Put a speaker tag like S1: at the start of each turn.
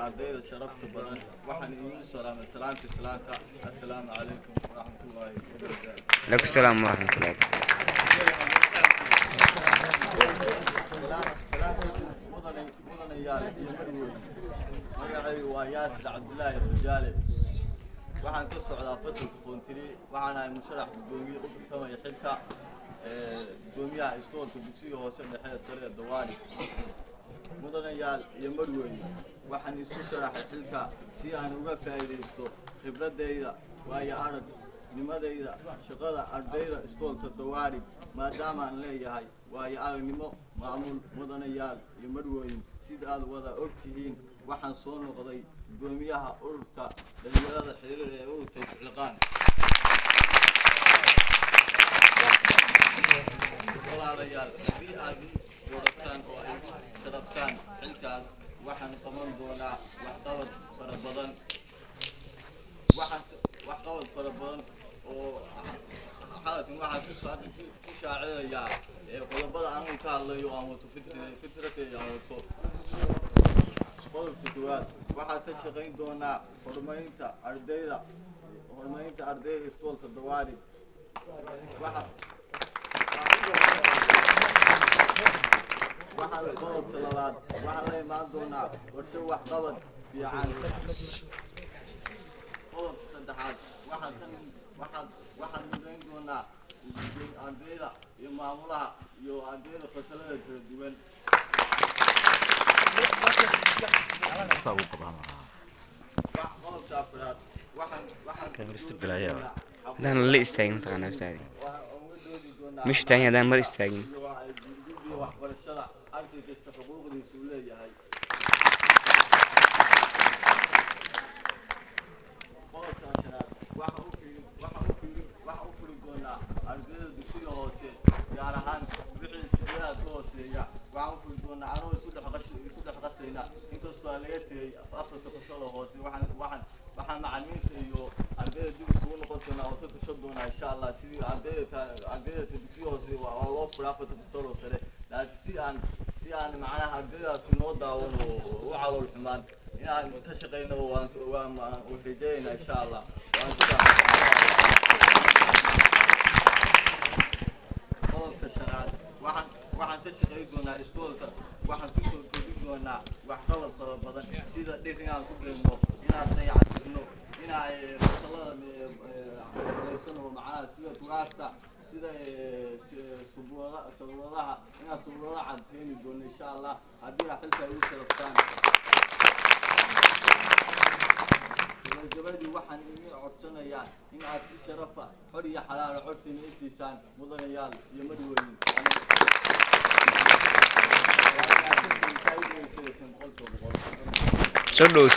S1: ardayda sharafta badan waxaan idin salaamay salaanta assalaamu calaykum waraxmatullaahi wabarakaatuh.
S2: عليكم السلام ورحمة الله.
S1: mudanayaal iyo marweyn magacaygu waa yaasir cabdulaahi rijaale waxaan ka socdaa fasalka foontiri waxaan ahay musharax gudoomiye u tartamaya xilka gudoomiyaha iskoolka dugsiga hoose dhexe sare ee Dawaani. mudanayaal iyo marweyn waxaan isku sharaxay xilka si aan uga faa'iideysto khibradeyda waayo aragnimadeyda shaqada ardayda iskoolka Dawaani maadaama aan leeyahay waayo aragnimo maamul. mudanayaal iyo marweyn sida aad wada ogtihiin waxaan soo noqday gudoomiyaha ururka dhalinyarada xiriir ee ururka Isxilqaan. walaalayaal haddii aad doorataan oo ay sharaftaan xilkaas waxaan qaban doonaa waxqabad fara badan oo waxaan ku shaaciyayaa qodobada aan ka hadlayo aan wato fikradeyda aan wato. qodobka koowaad waxaan ka shaqayn doonaa horumarinta ardayda iskoolka Dawaani. qodobka labaad waxaan la imaan doonaa qorshe waxqabad fiican. qodobka saddexaad waxaan midayn doonaa ardayda iyo maamulaha iyo ardayda fasalada kala duwan. qodobka afraad
S2: هذا اللي استاجن تقنا بسادي مش تاني هذا مر استاجن
S1: waxbarashada arday kasta xuquuqdiisa uu leeyahay. qodobka shanaad waxa u furi doonaa ardayda dugsiga hoose gaar ahaan wixii sideedaad ka hooseeya waxaan u furi doonaa anoo isu dhex qasayna inkastoo laga tegay afarta fasal hoose waxaan macallimiinta iyo ardayda dib isugu noqon doonaa oo ka tashan doonaa insha Allah sidii ardayda dugsiga hoose waa loo furaa afarta fasal oo sare laakiin si aan macnaha ardaydaas noo daawan oo u calool xumaan inaan ka shaqeyno waan rajaynaa insha Allah. qodobka shanaad waxaan ka shaqeyn doonaa iskoolka waxaan ku soo kordhin doonaa waxqabad fara badan sida dhir inaan ku beerno inaan dayactirno inaan fasalada oo macnaha sida kuraasta sida sabuuradaha inaan sabuurada cadkeeni doono insha Allah haddii aad xilka igu sharaftaan. gabadhii waxaan idin codsanayaa in aad si sharafa xor iyo xalaal codkiina i siisaan mudanayaal iyo marweyn.
S2: سودو